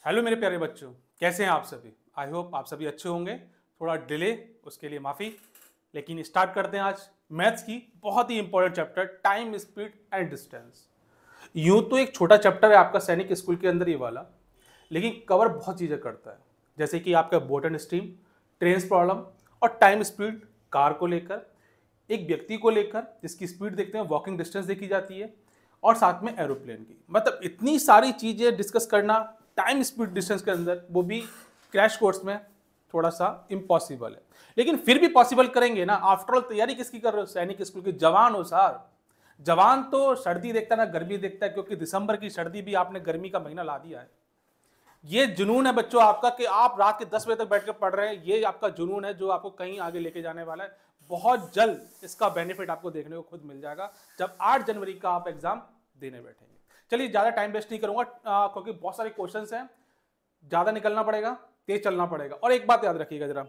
Hello मेरे प्यारे बच्चों, कैसे हैं आप सभी। आई होप आप सभी अच्छे होंगे। थोड़ा डिले उसके लिए माफ़ी, लेकिन स्टार्ट करते हैं आज मैथ्स की बहुत ही important chapter time speed and distance. यूं तो एक छोटा चैप्टर है आपका सैनिक स्कूल के अंदर ये वाला, लेकिन कवर बहुत चीज़ें करता है, जैसे कि आपका boat and stream, train problem और टाइम स्पीड, कार को लेकर, एक व्यक्ति को लेकर जिसकी स्पीड देखते हैं, वॉकिंग डिस्टेंस देखी जाती है, और साथ में एरोप्लेन की। मतलब इतनी सारी चीज़ें डिस्कस करना टाइम स्पीड डिस्टेंस के अंदर, वो भी क्रैश कोर्स में, थोड़ा सा इम्पॉसिबल है। लेकिन फिर भी पॉसिबल करेंगे ना। आफ्टर ऑल तैयारी किसकी कर रहे हो? सैनिक स्कूल के जवान हो सर। जवान तो सर्दी देखता है ना गर्मी देखता है, क्योंकि दिसंबर की सर्दी भी आपने गर्मी का महीना ला दिया है। ये जुनून है बच्चों आपका कि आप रात के 10 बजे तक बैठ कर पढ़ रहे हैं। ये आपका जुनून है जो आपको कहीं आगे लेके जाने वाला है। बहुत जल्द इसका बेनिफिट आपको देखने को खुद मिल जाएगा जब 8 जनवरी का आप एग्जाम देने बैठेंगे। चलिए ज़्यादा टाइम वेस्ट नहीं करूंगा, क्योंकि बहुत सारे क्वेश्चंस हैं, ज़्यादा निकलना पड़ेगा, तेज चलना पड़ेगा। और एक बात याद रखिएगा जरा,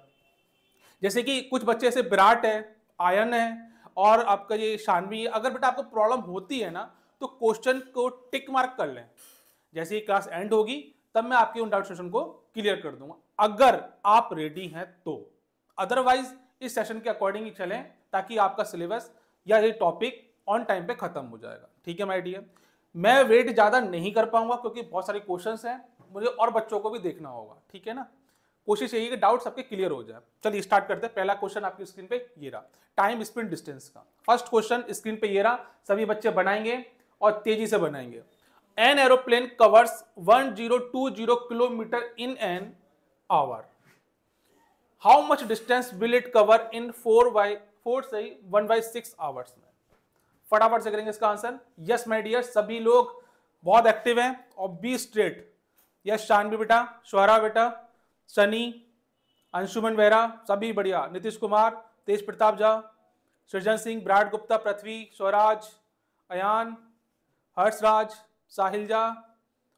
जैसे कि कुछ बच्चे ऐसे विराट है, आयन है और आपका ये शानवी है। अगर बेटा आपको प्रॉब्लम होती है ना, तो क्वेश्चन को टिक मार्क कर लें। जैसे ही क्लास एंड होगी तब मैं आपके उन डाउट सेशन को क्लियर कर दूंगा, अगर आप रेडी हैं तो। अदरवाइज इस सेशन के अकॉर्डिंग ही चलें, ताकि आपका सिलेबस या ये टॉपिक ऑन टाइम पे खत्म हो जाएगा। ठीक है माय डियर, मैं वेट ज्यादा नहीं कर पाऊंगा क्योंकि बहुत सारे क्वेश्चंस हैं, मुझे और बच्चों को भी देखना होगा। ठीक है ना, कोशिश यही कि डाउट सबके क्लियर हो जाए। चलिए स्टार्ट करते हैं। पहला क्वेश्चन आपकी स्क्रीन पे ये रहा, टाइम स्पीड डिस्टेंस का। फर्स्ट क्वेश्चन स्क्रीन पे ये रहा, सभी बच्चे बनाएंगे और तेजी से बनाएंगे। An aeroplane covers 1020 kilometer in an hour. How much distance will it cover in 1/6 hours में? फटाफट से करेंगे इसका आंसर। यस माय डियर, सभी लोग बहुत एक्टिव हैं और बी स्ट्रेट। यस शानवी बेटा, श्वरा बेटा, सनी, अंशुमन बेहरा, सभी बढ़िया। नीतीश कुमार, तेज प्रताप झा, सृजन सिंह, विराट गुप्ता, पृथ्वी, स्वराज, अयान, हर्षराज, साहिलजा,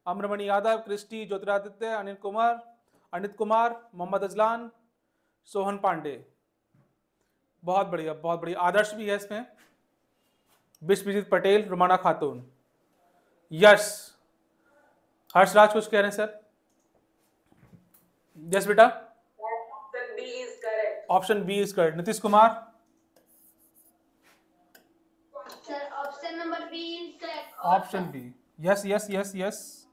अमरमणि यादव, क्रिस्टी, ज्योतिरादित्य, अनिल कुमार, अनित कुमार, मोहम्मद अजलान, सोहन पांडे। बहुत बढ़िया बहुत बढ़िया। आदर्श भी है इसमें, विश्वजीत पटेल, रुमाना खातून। यस हर्षराज कुछ कह रहे हैं सर? यस बेटा, option B is correct. Nitish Kumar, option number B is correct. Option B, yes yes yes yes.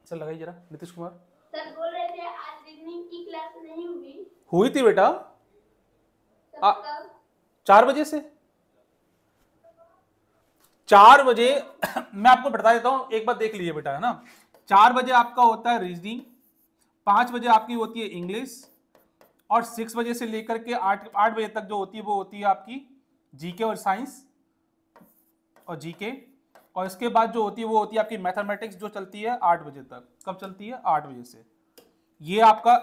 Sir लगाइए जरा। नीतीश कुमार सर बोल रहे थे आज रीजनिंग की क्लास नहीं हुई। हुई थी बेटा, 4 बजे से 4 बजे। मैं आपको बता देता हूं, एक बार देख लीजिए बेटा, है ना। 4 बजे आपका होता है रीजनिंग, 5 बजे आपकी होती है इंग्लिश, और 6 बजे से लेकर के 8 बजे तक जो होती है वो होती है आपकी जीके और साइंस और जीके। और इसके बाद जो होती है वो होती है आपकी मैथमेटिक्स, जो चलती है 8 बजे तक। कब चलती है? 8 बजे से। ये आपका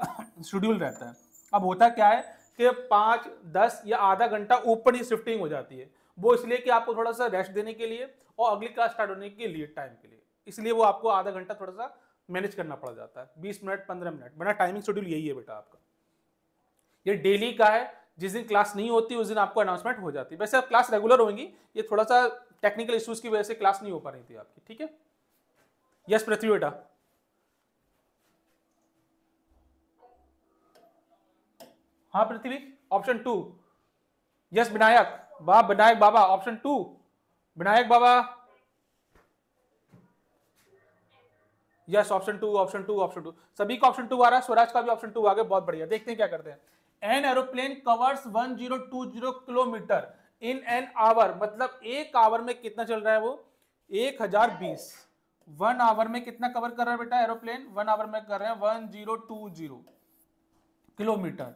शेड्यूल रहता है। अब होता क्या है कि 5, 10 या आधा घंटा ऊपर ही शिफ्टिंग हो जाती है, वो इसलिए कि आपको थोड़ा सा रेस्ट देने के लिए और अगली क्लास स्टार्ट होने के लिए टाइम के लिए, इसलिए वो आपको आधा घंटा थोड़ा सा मैनेज करना पड़ जाता है, 20 मिनट 15 मिनट। बड़ा टाइमिंग शेड्यूल यही है बेटा आपका। ये डेली का है, जिस दिन क्लास नहीं होती उस दिन आपको अनाउंसमेंट हो जाती है। वैसे अब क्लास रेगुलर होंगी, ये थोड़ा सा टेक्निकल इश्यूज की वजह से क्लास नहीं हो पा रही थी आपकी। ठीक है, यस पृथ्वी बेटा। हाँ पृथ्वी, ऑप्शन 2। यस विनायक, विनायक बाबा, ऑप्शन 2, विनायक बाबा। यस ऑप्शन 2 ऑप्शन 2 ऑप्शन 2, सभी का ऑप्शन 2 आ रहा है। स्वराज का भी ऑप्शन 2 आ गया, बहुत बढ़िया। देखते हैं क्या करते हैं। An aeroplane covers 1020 kilometre in an hour, मतलब एक आवर में कितना चल रहा है वो? 1020। 1 आवर में कितना कवर कर रहा है बेटा एरोप्लेन? 1 आवर में कर रहे हैं 1020 किलोमीटर।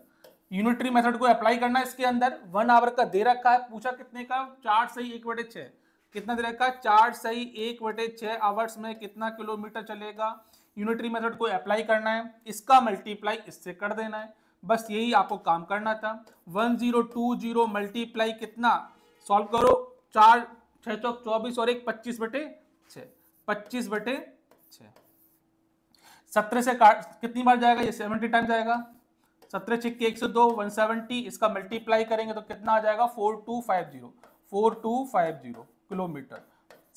यूनिटरी मेथड को अप्लाई करना है इसके अंदर। 1 आवर का दे रखा है, पूछा कितने का? 4 सही 1/6। कितना दे रखा है? 4 सही 1/6 आवर्स में कितना किलोमीटर चलेगा? यूनिटरी मेथड को अप्लाई करना है, इसका मल्टीप्लाई इससे कर देना है, बस यही आपको काम करना था। 1020 मल्टीप्लाई कितना? सॉल्व करो, 4 6 चौक 24 और 1 25/6, 25/6। 17 से कितनी बार जाएगा ये? 70 टाइम जाएगा। 17 छिक्के 102, 170। इसका मल्टीप्लाई करेंगे तो कितना आ जाएगा? 4250 किलोमीटर।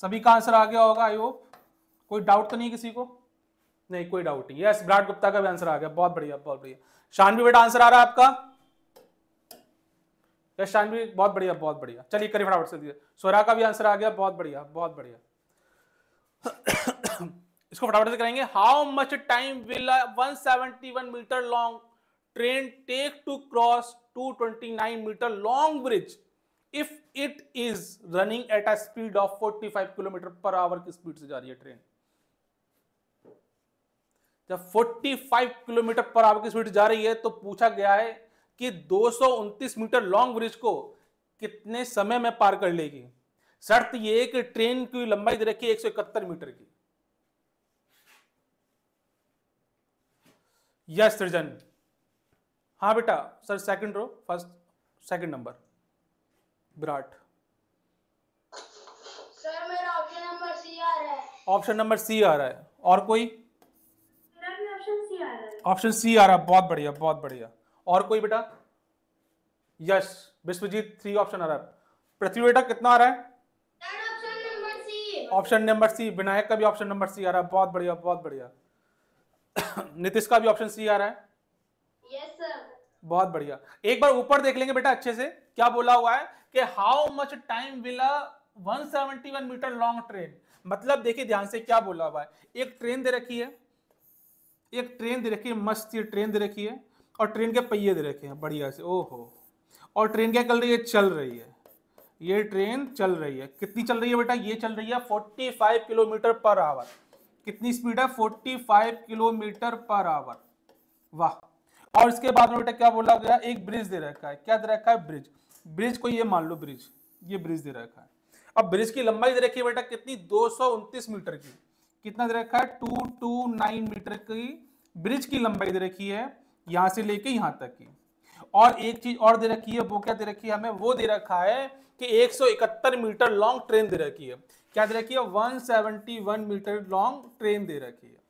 सभी का आंसर आ गया होगा आई होप। कोई डाउट तो नहीं किसी को? नहीं कोई डाउट नहीं। यस, विराट गुप्ता का भी आंसर आ गया, बहुत बढ़िया बहुत बढ़िया। शानवी बेटा आंसर आ रहा है आपका? यस शानवी, बहुत बढ़िया बहुत बढ़िया। चलिए करिए फटाफट से दिए। स्वरा का भी आंसर आ गया, बहुत बढ़िया बहुत बढ़िया। इसको फटाफट से करेंगे। How much time will 171 meter long train take to cross 229 meter long bridge if it is running at a speed of 45 kilometer per hour की स्पीड से जा रही है ट्रेन। जब 45 किलोमीटर पर आवर की स्पीड जा रही है तो पूछा गया है कि 229 मीटर लॉन्ग ब्रिज को कितने समय में पार कर लेगी। शर्त यह है कि ट्रेन की लंबाई दे रखी है 171 मीटर की। यस सृजन, हाँ बेटा sir, second row first second number Virat. Sir मेरा ऑप्शन नंबर सी आ रहा है। ऑप्शन नंबर सी आ रहा है, और कोई? मेरा भी ऑप्शन सी आ रहा है। ऑप्शन सी आ रहा है, बहुत बढ़िया बहुत बढ़िया। और कोई बेटा? यस विश्वजीत 3 ऑप्शन आ रहा है। पृथ्वी बेटा कितना आ रहा है? Option number C. Option number C. Vinayak का भी ऑप्शन नंबर सी आ रहा है, बहुत बढ़िया बहुत बढ़िया। नीतीश का भी ऑप्शन सी आ रहा है। Yes sir. बहुत बढ़िया। एक बार ऊपर देख लेंगे बेटा अच्छे से, क्या बोला हुआ है कि how much time will 171 meter long train. मतलब देखिए ध्यान से क्या बोला हुआ है। एक ट्रेन दे रखी है, एक ट्रेन दे रखी है, मस्त ये ट्रेन दे रखी है, और ट्रेन के पहिए दे रखे हैं बढ़िया से, ओहो। और ट्रेन क्या कर रही है? चल रही है। ये ट्रेन चल रही है, कितनी चल रही है बेटा? ये चल रही है 45 किलोमीटर पर आवर। कितनी स्पीड है? 45 किलोमीटर पर आवर। वाह। और इसके बाद में बेटा क्या बोला गया? एक ब्रिज दे रखा है। क्या दे रखा है? ब्रिज। ब्रिज को ये मान लो ब्रिज, ये ब्रिज दे रखा है। अब ब्रिज की लंबाई दे रखी है बेटा कितनी? 229 मीटर की। कितना दे रखा है? 229 मीटर की ब्रिज की लंबाई दे रखी है, यहां से लेके यहां तक की। और एक चीज और दे रखी है, वो क्या दे रखी है हमें? वो दे रखा है कि 171 मीटर लॉन्ग ट्रेन दे रखी है। क्या दे रखी है? 171 मीटर लॉन्ग ट्रेन दे रखी है।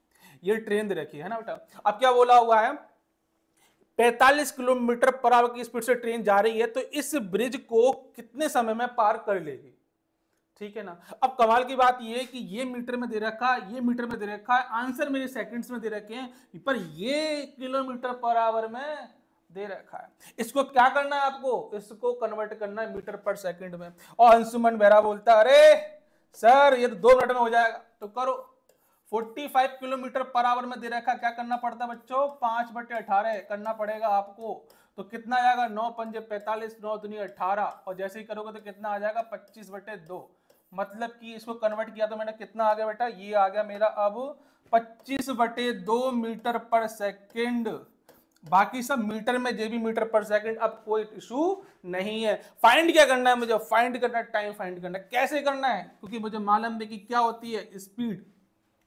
ये ट्रेन दे रखी है ना बेटा। अब क्या बोला हुआ है? 45 किलोमीटर पर आवर की स्पीड से ट्रेन जा रही है, तो इस ब्रिज को कितने समय में पार कर लेगी? ठीक है ना। अब कमाल की बात यह है कि ये मीटर में दे रखा है, ये मीटर में दे रखा है, आंसर मेरे सेकंड्स में दे रखे हैं, पर ये किलोमीटर पर आवर में दे रखा है। इसको क्या करना है आपको? इसको कन्वर्ट करना है मीटर पर सेकंड में। और अंशुमन बेरा बोलता है अरे सर ये तो 2 मिनट में हो जाएगा। तो करो, 45 किलोमीटर पर आवर में दे रखा, क्या करना पड़ता है बच्चों? 5/18 करना पड़ेगा आपको। तो कितना आएगा? 9 पंजे 45, 9 दूनी 18, और जैसे ही करोगे तो कितना आ जाएगा? 25/2। मतलब कि इसको कन्वर्ट किया तो मैंने कितना आ गया बेटा? ये आ गया मेरा अब 25/2 मीटर पर सेकेंड। बाकी सब मीटर में, जे भी मीटर पर सेकंड। अब कोई इशू नहीं है। फाइंड क्या करना है मुझे? फाइंड करना है, टाइम फाइंड करना है। कैसे करना है? क्योंकि मुझे मालूम है कि क्या होती है स्पीड।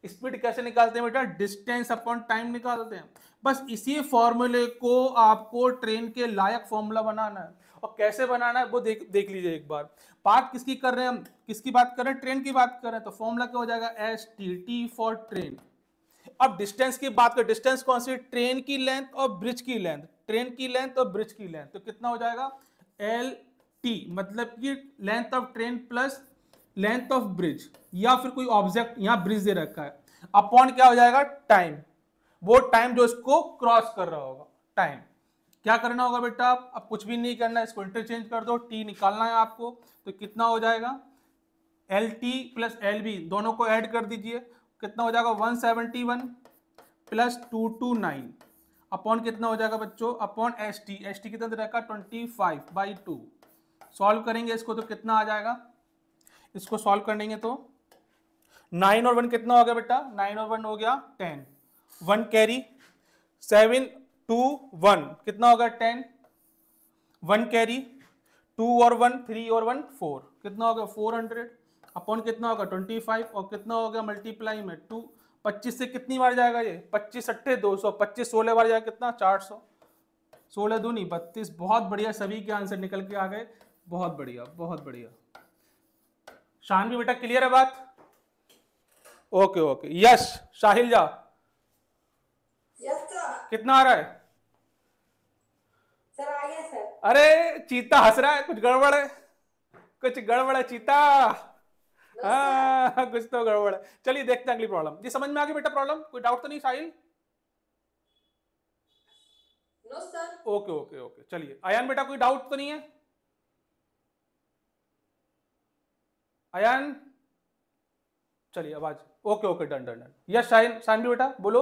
स्पीड कैसे निकालते हैं बेटा? डिस्टेंस अपॉन टाइम निकालते हैं। बस इसी फॉर्मूले को आपको ट्रेन के लायक फॉर्मूला बनाना है। और कैसे बनाना है वो देख लीजिए एक बार। बात किसकी कर रहे हैं हम? किसकी बात कर रहे हैं? ट्रेन की बात कर रहे हैं। तो फॉर्मूला क्या हो जाएगा? STT for train. अब डिस्टेंस की बात करें, डिस्टेंस कौन सी? ट्रेन की लेंथ और ब्रिज की लेंथ। ट्रेन की लेंथ और ब्रिज की लेंथ, तो कितना हो जाएगा? LT, मतलब कि length of train plus length of bridge, या फिर कोई ऑब्जेक्ट यहां ब्रिज दे रखा है, अपॉन क्या हो जाएगा? टाइम। वो टाइम जो इसको क्रॉस कर रहा होगा, टाइम। क्या करना होगा बेटा? अब कुछ भी नहीं करना है, इसको इंटरचेंज कर दो, टी निकालना है आपको। तो कितना हो जाएगा? LT प्लस LB दोनों को ऐड कर दीजिए, कितना हो जाएगा? 171 प्लस 229 अपॉन कितना हो जाएगा बच्चों? Upon ST। ST कितना दे रखा? 25/2। सॉल्व करेंगे इसको तो कितना आ जाएगा? इसको सॉल्व करेंगे तो 9 और 1 कितना हो गया बेटा? 9 और 1 हो गया 10, 1 कैरी, 7 2 1 कितना होगा? 10, 1 कैरी, 2 और 1 3 और 1 4 कितना होगा? 400 अपॉन कितना होगा? 25, और कितना हो गया मल्टीप्लाई में 2। 25 से कितनी बार जाएगा ये? 25 अट्ठे 200, 25 16 बार जाएगा कितना? 400। 16 दूनी 32। बहुत बढ़िया, सभी के आंसर निकल के आ गए। बहुत बढ़िया बहुत बढ़िया। शानवी बेटा क्लियर है बात? Okay okay. यश साहिल जा, यस सर। कितना आ रहा है? सर आ गया सर। अरे चीता हंस रहा है, कुछ गड़बड़ है, कुछ गड़बड़ है चीता। हाँ कुछ तो गड़बड़ है। चलिए देखते हैं अगली प्रॉब्लम। ये समझ में आ गई बेटा प्रॉब्लम? कोई डाउट तो नहीं Sahil? No sir. Okay okay okay चलिए अयान बेटा कोई डाउट तो नहीं है? अयान चलिए आवाज okay okay done done done. Yes shine Shanvi बेटा बोलो।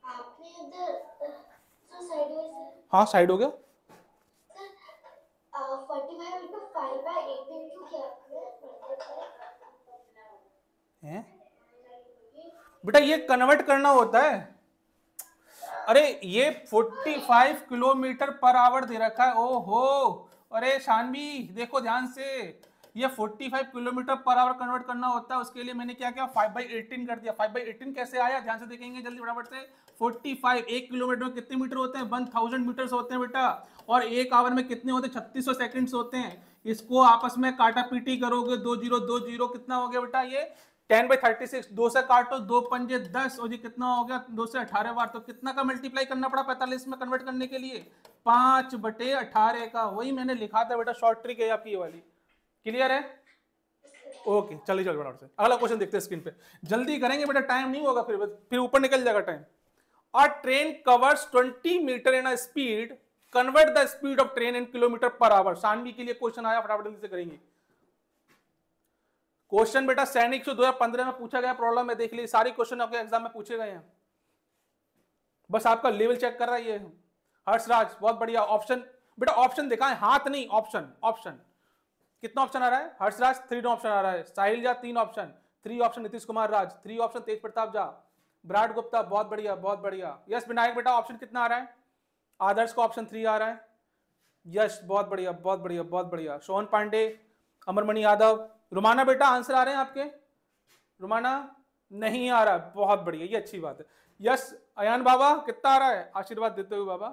आपने इधर सर साइड में सर हाँ साइड हो गया। 45 into 5 by 18 क्यों किया आपने? हैं बेटा ये कन्वर्ट करना होता है। अरे ये 45 किलोमीटर पर आवर दे रखा है। ओहो अरे शानवी देखो ध्यान से, ये 45 किलोमीटर पर आवर कन्वर्ट करना होता है। उसके लिए मैंने क्या किया 5/18 कर दिया। 5/18 कैसे आया ध्यान से देखेंगे जल्दी फटाफट से। 45 एक किलोमीटर में कितने मीटर होते हैं? 1000 मीटर्स होते हैं बेटा। और एक आवर में कितने होते हैं? 3600 सेकंड्स होते हैं। इसको आपस में काटा पीटी करोगे 2020 कितना हो गया बेटा? ये 10/36 2 से काटो 2 पंजे 10 और ये कितना हो गया 2 से 18 बार। तो कितना का मल्टीप्लाई करना पड़ा 45 में कन्वर्ट करने के लिए? 5/18 का। वही मैंने लिखा था बेटा, शॉर्ट ट्रिक है आपकी ये वाली। क्लियर है? ओके चलिए चलो फटाफट से अगला क्वेश्चन देखते हैं स्क्रीन पे। जल्दी करेंगे बेटा टाइम नहीं होगा फिर ऊपर निकल जाएगा time. A train covers 20 metre in a speed, convert the speed of train in kilometer per hour. Shanvi के लिए क्वेश्चन आया, फटाफट जल्दी से करेंगे। क्वेश्चन बेटा सैनिक से 2015 में पूछा गया प्रॉब्लम है, देख लीजिए सारे क्वेश्चन आपके एग्जाम में पूछे गए हैं। बस आपका लेवल चेक कर रहा है ये हर्षराज, बहुत बढ़िया। ऑप्शन बेटा ऑप्शन दिखाएं, हाथ नहीं, ऑप्शन। ऑप्शन कितना ऑप्शन आ रहा है हर्षराज? 3 ऑप्शन आ रहा है। साहिल जा 3 option, 3 option Nitish Kumar Raj, 3 option तेज प्रताप जा, विराट गुप्ता, बहुत बढ़िया बहुत बढ़िया। यश विनायक बेटा ऑप्शन कितना आ रहा है? आदर्श का ऑप्शन 3 आ रहा है। यश बहुत बढ़िया बहुत बढ़िया बहुत बढ़िया। सोहन पांडे, अमरमणि यादव, रुमाना बेटा आंसर आ रहे हैं आपके? रुमाना नहीं आ रहा है, बहुत बढ़िया, ये अच्छी बात है। यस अयान बाबा कितना आ रहा है? आशीर्वाद देते हुए बाबा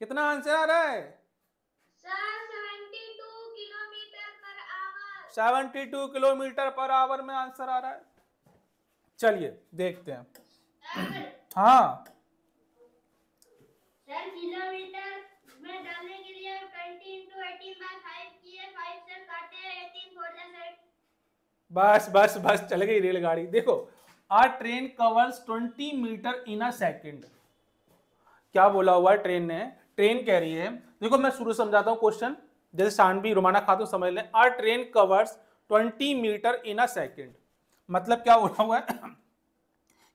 कितना आंसर आ रहा है? Sir 72 kilometre per our. 72 kilometre per our में आंसर आ रहा है। चलिए देखते हैं। हाँ सर किलोमीटर में डालने के लिए 20 into 18 by 5 किए, 5 से काटे 18 4 से 8। बस बस बस चल गई रेलगाड़ी। देखो a train covers 20 metre in a second. क्या बोला हुआ है ट्रेन ने? ट्रेन कह रही है, देखो मैं शुरू समझाता हूं क्वेश्चन, जैसे शानवी रुमाना खातून समझ लें। A train covers 20 metre in a second, मतलब क्या बोला हुआ है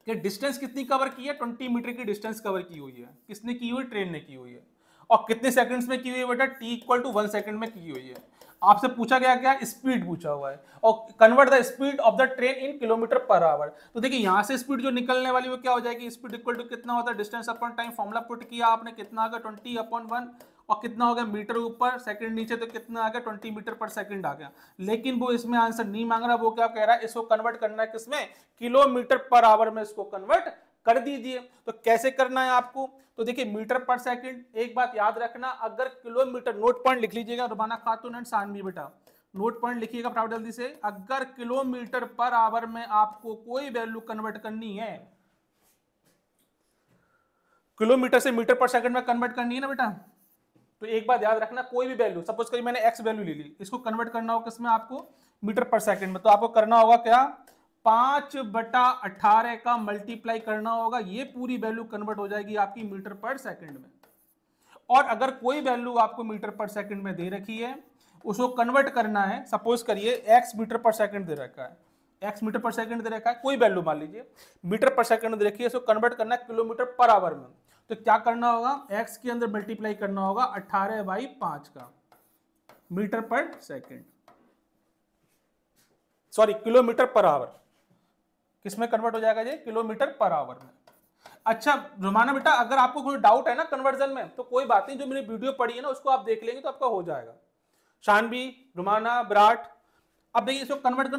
कि डिस्टेंस कितनी कवर की है? 20 मीटर की डिस्टेंस कवर की हुई है। किसने की हुई? ट्रेन ने की हुई है। और कितने सेकंड्स में की हुई है बेटा? t = 1 सेकंड में की हुई है। आपसे पूछा गया क्या? स्पीड पूछा हुआ है। और convert the speed of the train in kilometer per our. तो देखिए यहां से स्पीड जो निकलने वाली वो क्या हो जाएगी? स्पीड इक्वल टू कितना होता है? Distance upon time. Formula put किया आपने, कितना आ गया? 20/1। और कितना हो गया? मीटर ऊपर सेकंड नीचे, तो कितना आ गया? 20 मीटर पर सेकंड आ गया। लेकिन वो इसमें आंसर नहीं मांग रहा, वो क्या कह रहा है? इसको कन्वर्ट करना है किसमें? किलोमीटर पर आवर में इसको कन्वर्ट कर दीजिए। तो कैसे करना है आपको? तो देखिए मीटर पर सेकंड, एक बात याद रखना, अगर किलोमीटर, नोट पॉइंट लिख लीजिएगा रुबाना खातून एंड सानवी बेटा, नोट पॉइंट लिखिएगा फटाफट जल्दी से। अगर किलोमीटर पर आवर में आपको कोई वैल्यू कन्वर्ट करनी है, किलोमीटर से मीटर पर सेकंड में कन्वर्ट करनी है ना बेटा, तो एक बात याद रखना, कोई भी वैल्यू, सपोज करिए मैंने एक्स वैल्यू ले ली, इसको कन्वर्ट करना होगा किसमें? आपको मीटर पर सेकंड में। तो आपको करना होगा क्या? 5/18 का मल्टीप्लाई करना होगा, ये पूरी वैल्यू कन्वर्ट हो जाएगी आपकी मीटर पर सेकंड में। और अगर कोई वैल्यू आपको मीटर पर सेकंड में दे रखी है, उसको कन्वर्ट करना है, सपोज करिए x मीटर पर सेकंड दे रखा है, x मीटर पर सेकंड दे रखा है, कोई वैल्यू मान लीजिए मीटर पर सेकंड दे रखी है, इसको कन्वर्ट करना है किलोमीटर पर आवर में। तो क्या करना होगा? x के अंदर मल्टीप्लाई करना होगा 18/5 का मीटर पर second, sorry kilometre per our. किसमें कन्वर्ट हो जाएगा ये? किलोमीटर पर आवर में। अच्छा रुमाना बेटा अगर आपको कोई डाउट है ना कन्वर्जन में, तो कोई बात नहीं, जो मेरी वीडियो पड़ी है ना उसको आप देख लेंगे तो आपका हो जाएगा। शानवी, रुमाना, विराट, अब देखिए इसको कन्वर्ट कर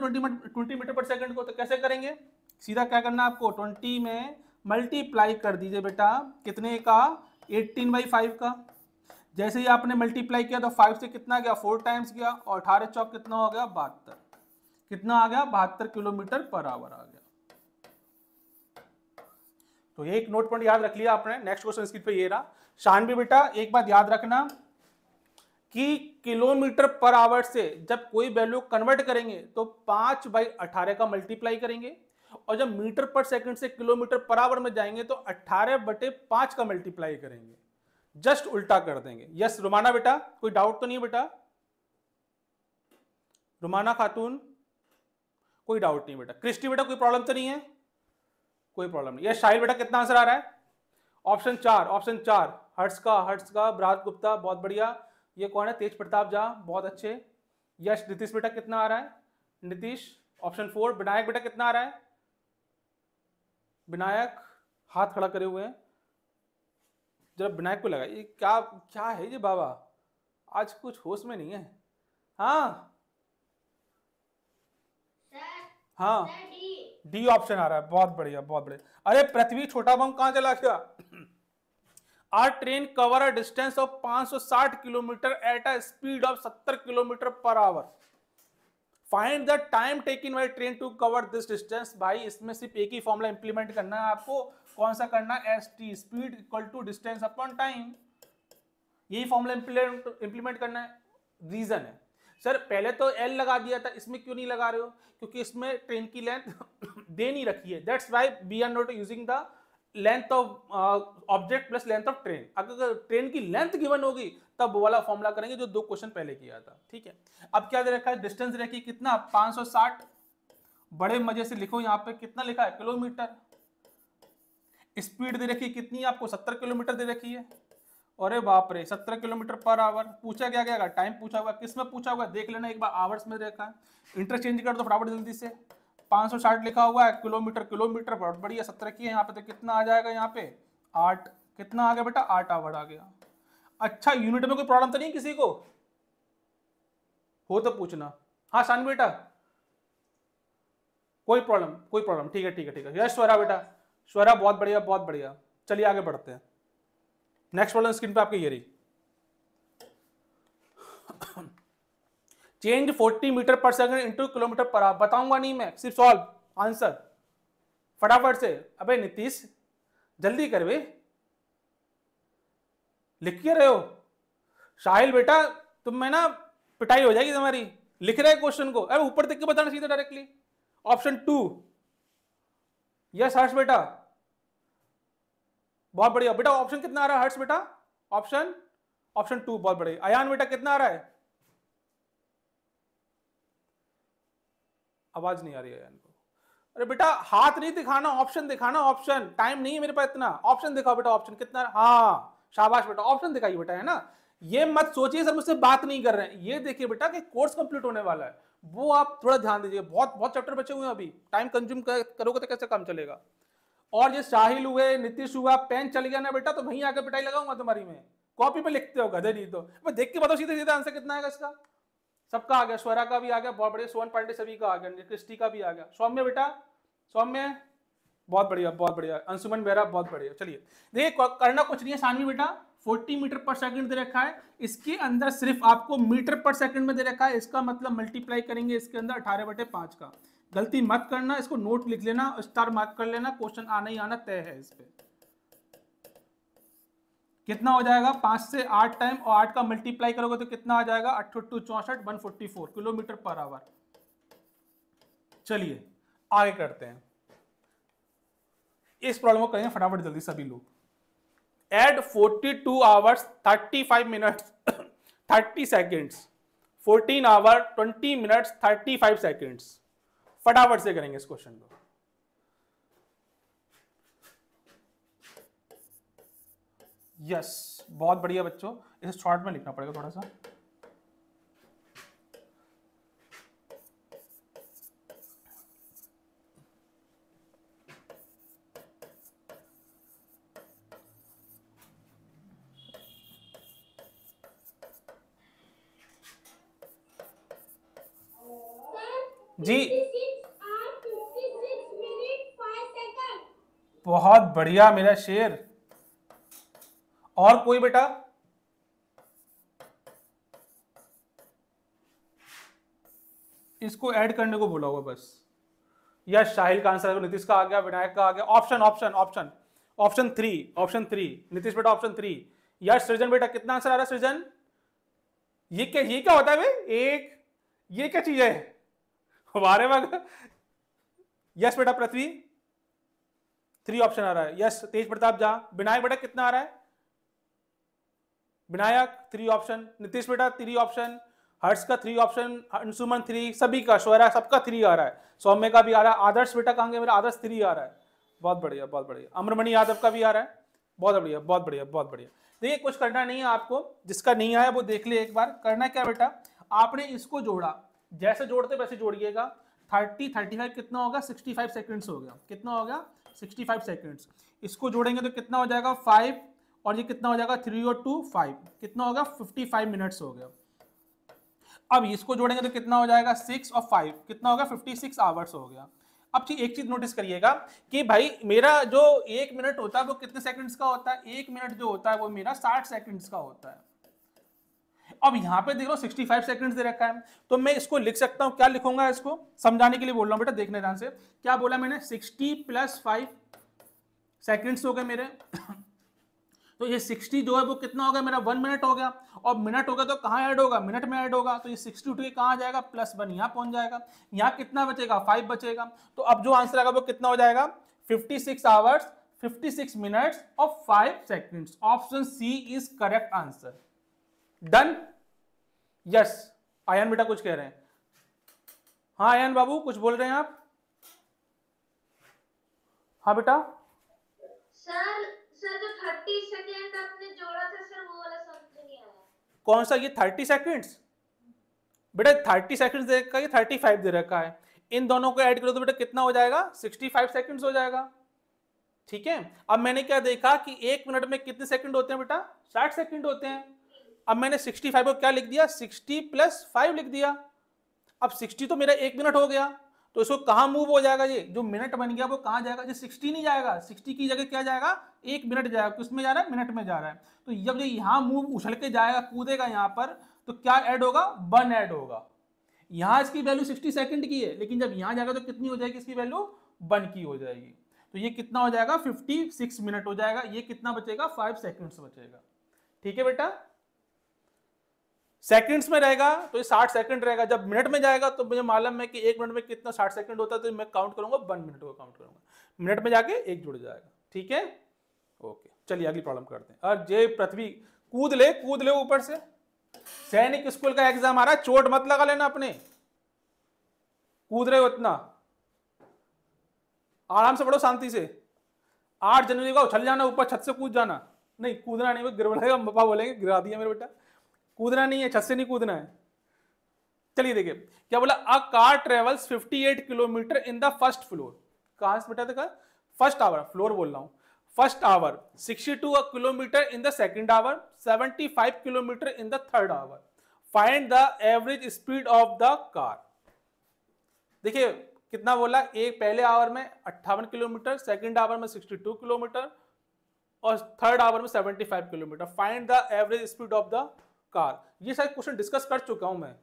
20 मीटर पर सेकंड को, तो कैसे करेंगे? सीधा क्या करना है आपको? 20 में मल्टीप्लाई कर दीजिए बेटा, कितने का? 18/5 का। जैसे ही आपने मल्टीप्लाई किया तो 5 से कितना गया? 4 टाइम्स गया, और 18 चौक कितना हो गया? 72। कितना आ गया? 72 किलोमीटर पर आवर आ गया। तो एक नोट पॉइंट याद रख लिया आपने। नेक्स्ट क्वेश्चन स्क्रीन पे ये रहा। शानवी बेटा एक बात याद रखना कि किलोमीटर पर आवर से जब कोई वैल्यू कन्वर्ट करेंगे तो 5/18 का मल्टीप्लाई करेंगे, और जब मीटर पर सेकंड से किलोमीटर पर आवर में जाएंगे तो 18/5 का मल्टीप्लाई करेंगे, जस्ट उल्टा कर देंगे। यस रुमाना बेटा, कोई डाउट तो नहीं बेटा? रुमाना खातून, कोई डाउट नहीं बेटा? क्रिस्टी बेटा, कोई प्रॉब्लम तो नहीं है? कोई प्रॉब्लम नहीं। यस शाहिल बेटा, कितना आंसर आ रहा है? ऑप्शन 4, ऑप्शन 4 हर्ष का ब्रात गुप्ता, बहुत बढ़िया। ये कौन है? तेज प्रताप झा, बहुत अच्छे। यश नीतीश बेटा, कितना आ रहा है? नीतीश ऑप्शन 4। विनायक बेटा, कितना आ रहा है? विनायक हाथ खड़ा करे हुए हैं, जरा विनायक को लगा। ये क्या क्या है ये बाबा, आज कुछ होश में नहीं है। हाँ हाँ, डी ऑप्शन आ रहा है, बहुत बढ़िया बहुत बढ़िया। अरे पृथ्वी छोटा बम कहां चला गया? Are train cover a distance of 560 kilometer at a speed of 70 kilometer per hour, find the time taken by train to cover this distance. भाई इसमें सिर्फ एक ही फॉर्मूला इंप्लीमेंट करना है आपको। कौन सा करना है? S T, speed equal to distance upon time. यही फॉर्मूला इंप्लीमेंट करना है। रीजन है सर, पहले तो एल लगा दिया था, इसमें क्यों नहीं लगा रहे हो? क्योंकि इसमें ट्रेन की लेंथ दे नहीं रखी है, that's why we are not using the length of object plus length of train. अगर ट्रेन की लेंथ गिवन होगी तब वो वाला फॉर्मूला करेंगे जो 2 क्वेश्चन पहले किया था। ठीक है, अब क्या दे रखा है? डिस्टेंस रखी कितना? 560। बड़े मजे से लिखो, यहाँ पे कितना लिखा है? किलोमीटर। स्पीड दे रखी कितनी आपको? 70 किलोमीटर दे रखी है। अरे बाप रे, 70 किलोमीटर पर आवर। पूछा क्या गया? टाइम पूछा हुआ। किस में पूछा हुआ? देख लेना एक बार, आवर्स में देखा है। इंटरचेंज कर दो फटाफट जल्दी से। 560 लिखा हुआ है, किलोमीटर किलोमीटर, बहुत बढ़िया। 70 की है यहाँ पे, तो कितना आ जाएगा यहाँ पे? 8। कितना आ गया बेटा? 8 आवर आ गया। अच्छा, यूनिट में कोई प्रॉब्लम तो नहीं किसी को? हो तो पूछना। हाँ शान बेटा, कोई प्रॉब्लम? ठीक है ठीक है ठीक है। यस स्वरा बेटा, स्वरा बहुत बढ़िया बहुत बढ़िया। चलिए आगे बढ़ते हैं। नेक्स्ट प्रॉब्लम स्क्रीन पे आपके ये रही। चेंज 40 मीटर पर second into kilometre per our. बताऊंगा नहीं मैं, सिर्फ सॉल्व आंसर फटाफट से। अबे नीतीश जल्दी कर बे, लिख के रहे हो? साहिल बेटा तुम में ना पिटाई हो जाएगी तुम्हारी। लिख रहे क्वेश्चन को, अरे ऊपर देख के बताना सीधा डायरेक्टली। ऑप्शन 2। यस हर्ष बेटा, बहुत बढ़िया बेटा। ऑप्शन कितना आ रहा है हर्ष बेटा? ऑप्शन 2, बहुत बढ़िया। अयान बेटा कितना आ रहा है? आवाज नहीं आ रही है अयान को। अरे बेटा हाथ नहीं दिखाना, ऑप्शन दिखाना, ऑप्शन। टाइम नहीं है मेरे पास इतना। ऑप्शन दिखाओ बेटा, ऑप्शन कितना? हाँ शाबाश बेटा, ऑप्शन दिखाइए बेटा, है ना? ये मत सोचिए सर मुझसे बात नहीं कर रहे हैं। ये देखिए बेटा कि कोर्स कंप्लीट होने वाला है, वो आप थोड़ा ध्यान दीजिए। बहुत बहुत चैप्टर बचे हुए हैं अभी, टाइम कंज्यूम करोगे तो कैसे काम चलेगा? और ये साहिल हुए, नीतीश हुआ, पेन चल गया ना बेटा तो वहीं आके पिटाई लगाऊंगा तुम्हारी में। कॉपी पे लिखते हो गधे, नहीं तो मैं देख के बताओ सीधे सीधे आंसर कितना आएगा इसका। सबका आ गया, स्वरा का भी आ गया, बहुत बढ़िया। सोन पांडे सभी का आ गया, क्रिस्टी का भी आ गया। सौम्य बेटा, सौम्य बहुत बढ़िया बहुत बढ़िया। अंशुमन बेरा बहुत बढ़िया। चलिए देखिए, करना कुछ नहीं है। सानवी बेटा 40 मीटर पर सेकंड दे रखा है, इसके अंदर सिर्फ आपको मीटर पर सेकंड में दे रखा है। इसका मतलब मल्टीप्लाई करेंगे इसके अंदर 18/5 का। गलती मत करना, इसको नोट लिख लेना, स्टार मार्क कर लेना, क्वेश्चन आना ही आना तय है इस पे। कितना हो जाएगा? 5 से 8 टाइम, और 8 का मल्टीप्लाई करोगे तो कितना आ जाएगा? 8 × 2 = 64, 144 किलोमीटर पर आवर। चलिए आगे करते हैं, इस प्रॉब्लम को करेंगे फटाफट जल्दी सभी लोग। Add 42 hours 35 minutes 30 seconds 14 hour 20 minutes 35 seconds. फटाफट से करेंगे इस क्वेश्चन को। यस बहुत बढ़िया बच्चों, इसे शॉर्ट में लिखना पड़ेगा थोड़ा सा। जी बहुत बढ़िया मेरा शेर। और कोई बेटा? इसको ऐड करने को बोला होगा बस। यस शाहिल का आंसर, नीतीश का आ गया, विनायक का आ गया। ऑप्शन 3 नीतीश बेटा, ऑप्शन 3। यस सृजन बेटा, कितना आंसर आ रहा है सृजन? ये क्या होता है भाई? एक, ये क्या चीज है? वारे वाग। यस बेटा पृथ्वी 3 ऑप्शन आ रहा है। यस तेज प्रताप जा। विनायक बेटा कितना आ रहा है? विनायक 3 ऑप्शन। नीतीश बेटा 3 ऑप्शन। हर्ष का 3 ऑप्शन। अंशुमन 3, सभी का, स्वरा सबका 3 आ रहा है। सौम्य का भी आ रहा है। आदर्श बेटा कहां गया मेरा? आदर्श 3 आ रहा है। बहुत बढ़िया बहुत बढ़िया। अमरमणि यादव का भी आ रहा है। बहुत बढ़िया बहुत बढ़िया बहुत बढ़िया। देखिए कुछ करना नहीं है आपको, जिसका नहीं आया वो देख ले एक बार। करना क्या बेटा, आपने इसको जोड़ा, जैसे जोड़ते वैसे जोड़िएगा। 30 35 कितना होगा? 65 सेकंड्स हो गया। कितना हो गया? 65 सेकंड्स। इसको जोड़ेंगे तो कितना हो जाएगा? 5, और ये कितना हो जाएगा? 3 और 2 5, कितना होगा? 55 मिनट्स हो गया। अब इसको जोड़ेंगे तो कितना हो जाएगा? 6 और 5 कितना होगा? 56 आवर्स हो गया। अब एक चीज नोटिस करिएगा कि भाई मेरा जो 1 मिनट होता है वो कितने सेकंड्स का होता है? 1 मिनट जो होता है वो मेरा 60 सेकंड्स का होता है। अब यहां पे देख लो 65 सेकंड्स दे रखा है, तो मैं इसको लिख सकता हूं। क्या लिखूंगा? इसको समझाने के लिए बोल रहा हूं बेटा, देखने ध्यान से। क्या बोला मैंने? 60 + 5 सेकंड्स हो गए मेरे। तो ये 60 जो है वो कितना हो गया मेरा? 1 मिनट हो गया। और मिनट हो गया तो कहाँ ऐड होगा? मिनट में ऐड होगा। तो ये 60 उठ के कहाँ जाएगा? +1 यहाँ पहुंच जाएगा। यहाँ कितना बचेगा? 5 बचेगा। तो अब जो आंसर आएगा वो कितना हो जाएगा? 56 आवर्स 56 मिनट्स और 5 seconds. Option C is correct answer. Done? Yes. Ayan बेटा कुछ कह रहे हैं? हाँ आयन बाबू कुछ बोल रहे हैं आप? हाँ बेटा। सर जो 30 सेकेंड आपने जोड़ा था सर, वो वाला समझ नहीं आया। कौन सा? ये 30 सेकंड्स बेटा। 30 सेकंड्स दे रखा है, ये 35 दे रखा है। इन दोनों को ऐड करो तो बेटा कितना हो जाएगा? 65 सेकंड्स हो जाएगा। ठीक है। अब मैंने क्या देखा कि 1 मिनट में कितने सेकंड होते हैं बेटा? 60 सेकंड होते हैं। अब मैंने 65 को क्या लिख दिया? 60 + 5 लिख दिया। अब 60 तो मेरा 1 मिनट हो गया, तो इसको कहां मूव हो जाएगा? ये जो मिनट बन गया वो कहां जाएगा? ये 60 नहीं जाएगा, 60 की जगह क्या जाएगा? 1 मिनट जाएगा। किसमें जा रहा है? मिनट में जा रहा है। तो जब ये यहां मूव उछल के जाएगा, कूदेगा यहां पर, तो क्या ऐड होगा? 1 ऐड होगा। यहां इसकी वैल्यू 60 सेकंड की है, लेकिन जब यहां जाएगा तो कितनी हो जाएगी इसकी वैल्यू? 1 की हो जाएगी। तो ये कितना हो जाएगा? 56 मिनट हो जाएगा। ये कितना बचेगा? 5 सेकंड्स बचेगा। ठीक है बेटा। सेकंड्स में रहेगा तो ये 60 सेकंड रहेगा। जब मिनट में जाएगा तो मुझे मालूम है कि 1 मिनट में कितना 60 सेकंड होता है, तो मैं काउंट करूंगा 1 मिनट को काउंट करूंगा। मिनट में जाके 1 जुड़ जाएगा। ठीक है ओके। चलिए अगली प्रॉब्लम करते हैं। और जय पृथ्वी कूद ले ऊपर से। सैनिक स्कूल का एग्जाम आ रहा है, चोट मत लगा लेना अपने। कूद रहे हो इतना, आराम से पढ़ो शांति से। 8 जनवरी को उछल जाना ऊपर, छत से कूद जाना। नहीं कूदना नहीं, गिर पड़ेगा, पापा बोलेंगे गिरा दिया मेरे बेटा। कूदना नहीं है, छत से नहीं कूदना है। चलिए देखिए क्या बोला। A car travels 58 kilometre in the first floor. कहां से बेटा देखा? फर्स्ट आवर, फ्लोर बोल रहा हूं। First hour 62 kilometer in the second hour, 75 kilometer in the third hour. Find the average speed of the car. देखिए कितना बोला? एक पहले आवर में 58 किलोमीटर, सेकंड आवर में 62 किलोमीटर और थर्ड आवर में 75 kilometre. Find the average speed of the car. ये सारे क्वेश्चन डिस्कस कर चुका हूं मैं।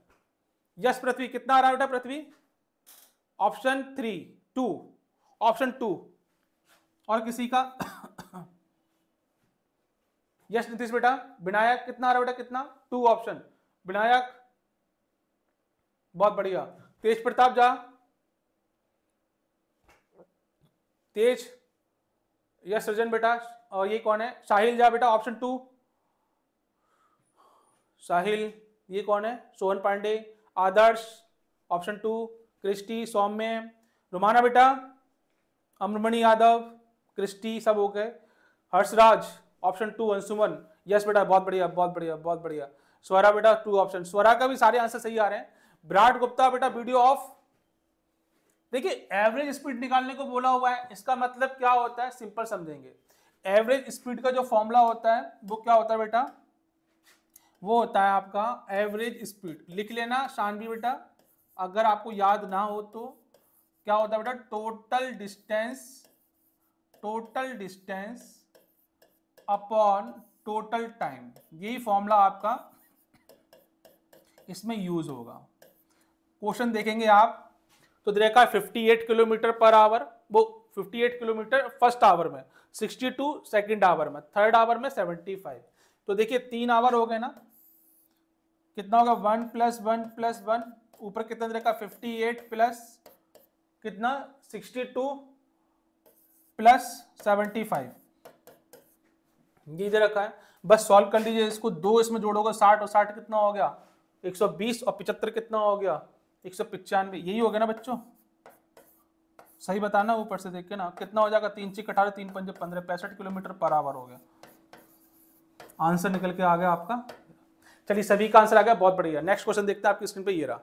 यस पृथ्वी कितना आ रहा है बेटा? पृथ्वी ऑप्शन 3 2, ऑप्शन 2। और किसी का? यस नीतीश बेटा। विनायक कितना आ रहा है बेटा? कितना? 2 ऑप्शन। विनायक बहुत बढ़िया। तेज प्रताप जा। तेज। यस सृजन बेटा। और ये कौन है? साहिल जा बेटा, ऑप्शन 2। साहिल। ये कौन है? सोहन पांडे। आदर्श ऑप्शन 2। क्रिस्टी, सौम्य, रुमाना बेटा, अमरमणि यादव, क्रिस्टी सब हो गए। हर्षराज ऑप्शन 2। अंशुमन यस बेटा, बहुत बढ़िया बहुत बढ़िया बहुत बढ़िया। स्वरा बेटा 2 ऑप्शन। स्वरा का भी सारे आंसर सही आ रहे हैं। विराट गुप्ता बेटा वीडियो ऑफ। देखिए एवरेज स्पीड निकालने को बोला हुआ है, इसका मतलब क्या होता है? सिंपल समझेंगे। एवरेज स्पीड का जो फॉर्मूला होता है वो क्या होता है बेटा? वो होता है आपका एवरेज स्पीड। लिख लेना शानवी बेटा, अगर आपको याद ना हो तो। क्या होता है बेटा? Total distance upon total time. यही फॉर्मूला आपका इसमें यूज होगा। क्वेश्चन देखेंगे आप तो देखा 58 किलोमीटर पर आवर, वो 58 किलोमीटर फर्स्ट आवर में, 62 सेकंड आवर में, थर्ड आवर में 75। तो देखिए 3 आवर हो गए ना, कितना होगा 1 + 1 + 1, ऊपर कितना दे रखा 58 प्लस कितना 62 प्लस 75, ये दे रखा है। बस सॉल्व कर लीजिए इसको, 2 इसमें जोड़ोगे 60 और 60 कितना हो गया 120 और 75 कितना हो गया 195, यही हो गया ना बच्चों, सही बताना ऊपर से देख के ना, कितना हो जाएगा 3 × 18 3 × 5 15 65 किलोमीटर पर आवर हो गया, आंसर निकल के आ गया आपका। चलिए सभी का आंसर आ गया, बहुत बढ़िया। नेक्स्ट क्वेश्चन देखते हैं आपकी स्क्रीन पे, ये रहा,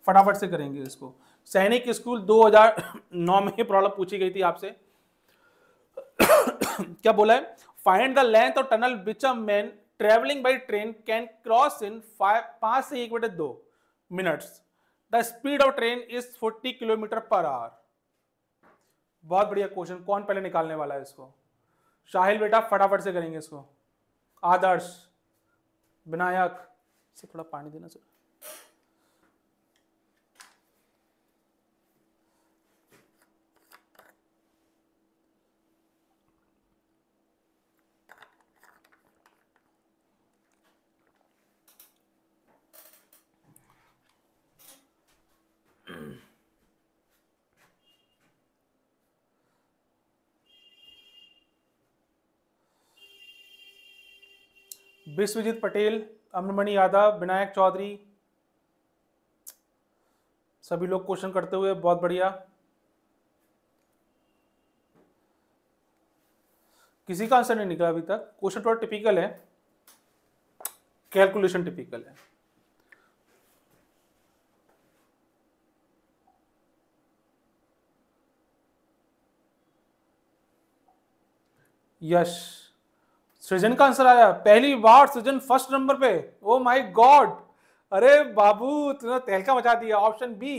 फटाफट से करेंगे इसको। सैनिक स्कूल 2009 में प्रॉब्लम पूछी गई थी आपसे। क्या बोला है, find the length of tunnel which a man travelling by train can cross in 5 से 1/2 minutes, the speed of train is 40 kilometre per hour. बहुत बढ़िया क्वेश्चन, कौन पहले निकालने वाला है इसको? शाहिल बेटा फटाफट से करेंगे इसको। आदर्श, विनायक से थोड़ा पानी देना सर। विश्वजीत पटेल, अमरमणि यादव, विनायक चौधरी, सभी लोग क्वेश्चन करते हुए, बहुत बढ़िया। किसी का आंसर नहीं निकला अभी तक। क्वेश्चन थोड़ा टिपिकल है, कैलकुलेशन टिपिकल है। यश, सृजन का आंसर आया, पहली बार सृजन फर्स्ट नंबर पे, ओ माय गॉड, अरे बाबू तूने तहलका मचा दिया। ऑप्शन बी,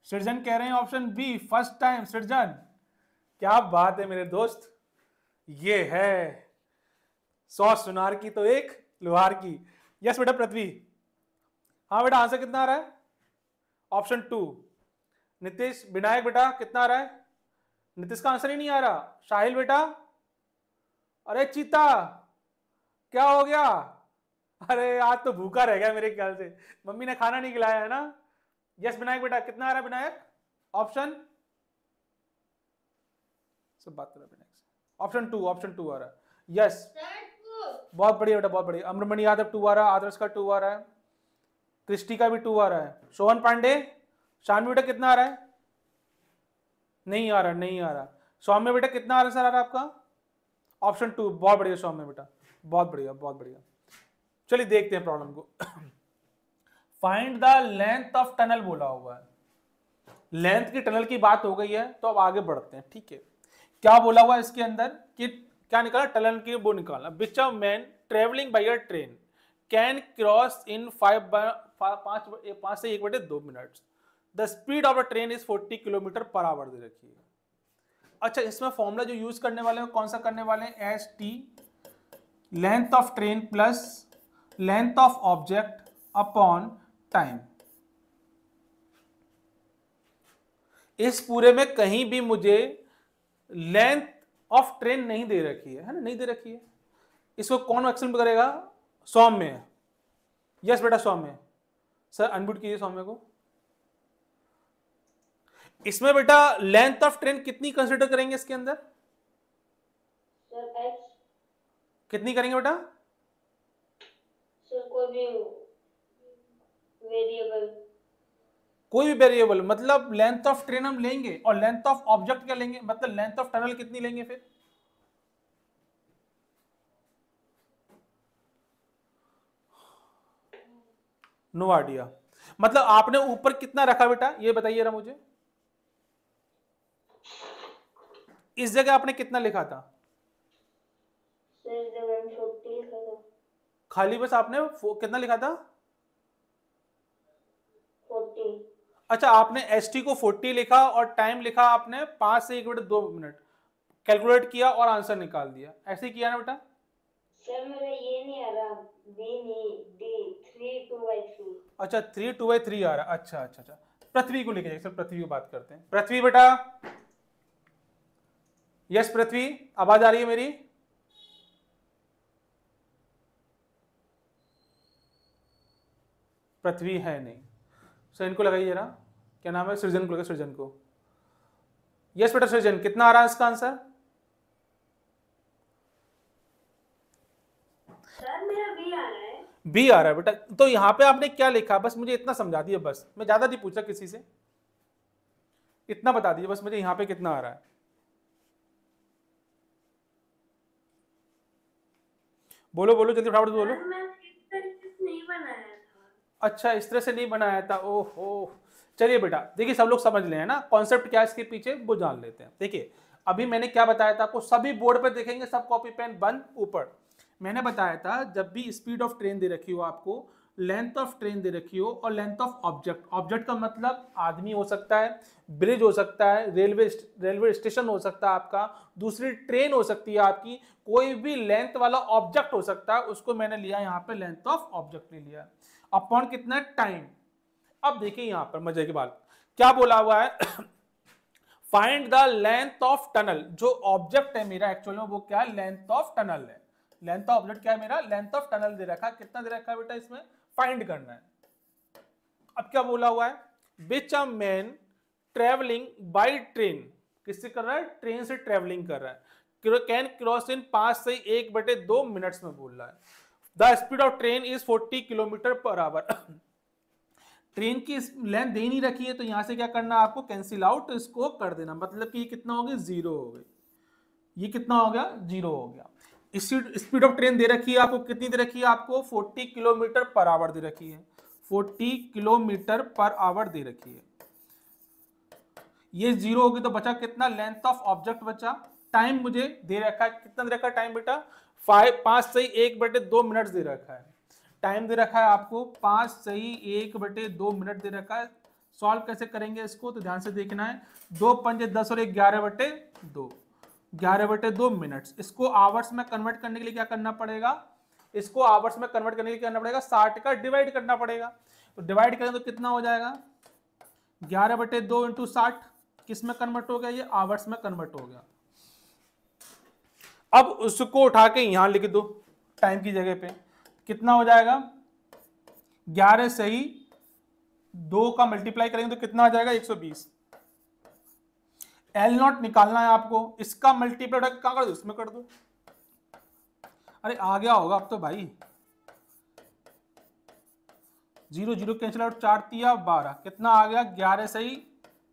सृजन कह रहे हैं ऑप्शन बी, फर्स्ट टाइम सृजन, क्या बात है मेरे दोस्त। ये है 100 सुनार की तो एक लोहार की। यस बेटा पृथ्वी, हाँ बेटा आंसर कितना आ रहा है? ऑप्शन 2। नीतीश, विनायक बेटा कितना आ रहा है? नीतीश का आंसर ही नहीं आ रहा। साहिल बेटा, अरे चीता क्या हो गया? अरे आज तो भूखा रह गया मेरे ख्याल से, मम्मी ने खाना नहीं खिलाया है ना। यस विनायक बेटा कितना आ रहा है? विनायक ऑप्शन, सब बात कर रहा है विनायक से, ऑप्शन 2 आ रहा है। यस बहुत बढ़िया बेटा, बहुत बढ़िया। अमरमणि यादव 2 आ रहा है, आदर्श का 2 आ रहा है, क्रिस्टी का भी 2 आ रहा है। सोहन पांडे, शानवी बेटा कितना आ रहा है? नहीं आ रहा, नहीं आ रहा। सौम्य बेटा कितना आ रहा है सर आ रहा है आपका? ऑप्शन 2, बहुत बढ़िया सौम्य बेटा, बहुत बढ़िया बहुत बढ़िया। चलिए देखते हैं प्रॉब्लम को। Find the length of tunnel बोला हुआ है, लेंथ की टनल की बात हो गई है तो अब आगे बढ़ते हैं, ठीक है। क्या बोला हुआ है इसके अंदर कि क्या निकाला, टनल की वो निकालना। Which a man travelling by a train can cross in 5 से 1/2 minutes, the speed of a train is 40 kilometre per hour दे रखी है। अच्छा, इसमें फॉर्मूला जो यूज करने वाले हैं कौन सा करने वाले हैं? S T length of train plus length of object upon time. इस पूरे में कहीं भी मुझे लेंथ ऑफ ट्रेन नहीं दे रखी है ना, नहीं दे रखी है। इसको कौन एक्सप्लेन करेगा? सौम्य। यस बेटा सौम्य, सर अनम्यूट कीजिए सौम्य को। इसमें बेटा लेंथ ऑफ ट्रेन कितनी कंसीडर करेंगे इसके अंदर? Sir x. कितनी करेंगे बेटा? सर कोई भी वेरिएबल। कोई भी वेरिएबल, मतलब लेंथ ऑफ ट्रेन हम लेंगे और लेंथ ऑफ ऑब्जेक्ट क्या लेंगे, मतलब लेंथ ऑफ टनल कितनी लेंगे फिर? No idea. मतलब आपने ऊपर कितना रखा बेटा ये बताइए ना मुझे। इस जगह आपने कितना लिखा था? सर जब 40 लिखा था। खाली बस आपने कितना लिखा था? 40। अच्छा, आपने एस टी को 40 लिखा और टाइम लिखा आपने 5 से 1/2 मिनट, कैलकुलेट किया और आंसर निकाल दिया, ऐसे ही किया ना बेटा? सर मेरा ये नहीं आ रहा, बी नहीं, डी 3 2/3। अच्छा 3 2/3 आ रहा। अच्छा अच्छा अच्छा, पृथ्वी को लेके जाइए सर, पृथ्वी की बात करते हैं। पृथ्वी बेटा, यस पृथ्वी आवाज आ रही है मेरी? पृथ्वी है नहीं। सर इनको लगाइए जरा, क्या नाम है, सृजन को लगा, सृजन को। यस बेटा सृजन, कितना आ रहा है इसका आंसर? सर मेरा बी आ रहा है। बी आ रहा है बेटा। तो यहाँ पे आपने क्या लिखा, बस मुझे इतना समझा दिया, बस मैं ज्यादा नहीं पूछा किसी से, इतना बता दीजिए बस मुझे यहाँ पे कितना आ रहा है। बोलो बोलो जल्दी फटाफट बोलो। सर मैं इस तरीके से नहीं बनाया था। अच्छा इस तरह से नहीं बनाया था, ओहो। चलिए बेटा देखिए, सब लोग समझ ले हैं ना कॉन्सेप्ट क्या है इसके पीछे, वो जान लेते हैं। देखिए अभी मैंने क्या बताया था आपको, सभी बोर्ड पे देखेंगे, सब कॉपी पेन बंद ऊपर। मैंने बताया था जब भी स्पीड ऑफ ट्रेन दे रखी हो आपको, लेंथ ऑफ ट्रेन दे रखी हो, और लेंथ ऑफ ऑब्जेक्ट, ऑब्जेक्ट का मतलब आदमी हो सकता है, ब्रिज हो सकता है, रेलवे स्टेशन हो सकता है आपका, दूसरी ट्रेन हो सकती है आपकी, कोई भी लेंथ वाला ऑब्जेक्ट हो सकता है, उसको मैंने लिया यहाँ पे लेंथ ऑफ ऑब्जेक्ट ले लिया, अपॉन कितना टाइम। अब देखिए यहाँ पर मजे की बात क्या बोला हुआ है find the length of tunnel. जो ऑब्जेक्ट है मेरा एक्चुअल में वो क्या है, लेंथ ऑफ टनल है। लेंथ ऑफ ऑब्जेक्ट क्या है मेरा, लेंथ ऑफ टनल दे रखा है, कितना दे रखा है बेटा, इसमें फाइंड करना है। अब क्या बोला हुआ है, which a man travelling by train, किससे कर रहा है, ट्रेन से ट्रेवलिंग कर रहा है, कैन क्रॉस इन 5 से 1/2 मिनट्स में बोल रहा है। The speed of train is 40 kilometre per our. Train की लेंथ दे नहीं रखी है, तो यहां से क्या करना है आपको, कैंसिल आउट इसको कर देना, मतलब कि ये कितना हो गया, 0 हो गई, ये कितना हो गया, 0 हो गया। स्पीड ऑफ ट्रेन दे रखी है आपको, कितनी दे रखी है आपको, 40 किलोमीटर पर आवर दे रखी है, 40 किलोमीटर पर आवर दे रखी है। ये 0 होगी तो बचा कितना, लेंथ ऑफ ऑब्जेक्ट बचा। टाइम मुझे दे रखा है, कितना दे रखा है टाइम बेटा, 5 से 1/2 मिनट दे रखा है। टाइम दे रखा है आपको 5 से 1/2 मिनट दे रखा है। सॉल्व कैसे करेंगे इसको, तो ध्यान से देखना है, 2 पंजे 10 और 11/2, 11/2 मिनट्स। इसको आवर्स में कन्वर्ट करने के लिए क्या करना पड़ेगा, इसको आवर्स में कन्वर्ट करने के लिए करना पड़ेगा, 60 का डिवाइड करना पड़ेगा। तो डिवाइड करें तो कितना हो जाएगा, 11/2 इंटू 60, किस में कन्वर्ट हो गया, ये आवर्स में कन्वर्ट हो गया। अब उसको उठा के यहां लिख दो टाइम की जगह पे, कितना हो जाएगा, 11 से ही 2 का मल्टीप्लाई करेंगे तो कितना आ जाएगा, 120। L0 निकालना है आपको, इसका मल्टीप्लाई कहां कर दो, इसमें कर दो। अरे आ गया होगा अब तो भाई, 0 0 कैंसिल आउट, 4 तिया 12, कितना आ गया, 11 से ही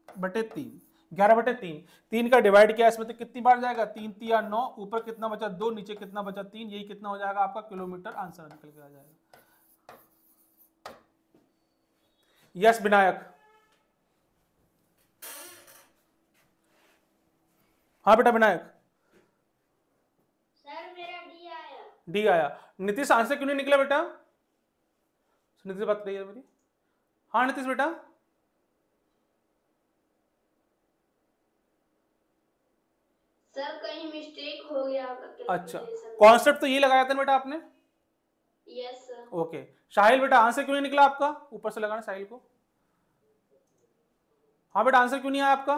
बटे 3, 11/3। 3 का डिवाइड किया इसमें तो कितनी बार जाएगा, 3 तिया 9, ऊपर कितना बचा 2, नीचे कितना बचा 3, यही कितना हो जाएगा आपका किलोमीटर, आंसर निकल के आ जाएगा। यस विनायक, हाँ बेटा विनायक। सर मेरा डी आया। डी आया। नीतीश आंसर क्यों नहीं निकला बेटा, नीतीश बात करिए मेरी। हाँ नीतीश बेटा, सर कहीं मिस्टेक हो गया होगा। अच्छा कॉन्सेप्ट तो ये लगाया था बेटा आपने। Yes sir. ओके साहिल बेटा आंसर क्यों नहीं निकला आपका, ऊपर से लगाना साहिल को। हाँ बेटा आंसर क्यों नहीं आया आपका,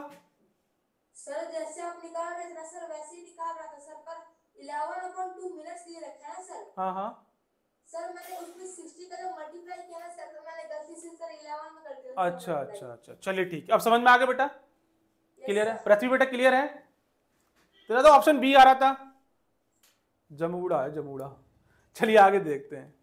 सर जैसे आप निकाल रहे थे ना सर, वैसे ही निकाल रहा था सर, पर 11/2 मिनट्स दे रखा है सर। हाँ हाँ सर मैंने उसमें 60 का जब मल्टीप्लाई किया ना सर, तो मैंने गलती से सर 11 में कर दिया। अच्छा अच्छा अच्छा चलिए ठीक है, अब समझ में आ गया बेटा, क्लियर है। पृथ्वी बेटा क्लियर है, तेरा तो ऑप्शन बी आ रहा था, जमूड़ा है जमूड़ा। चलिए आगे देखते हैं।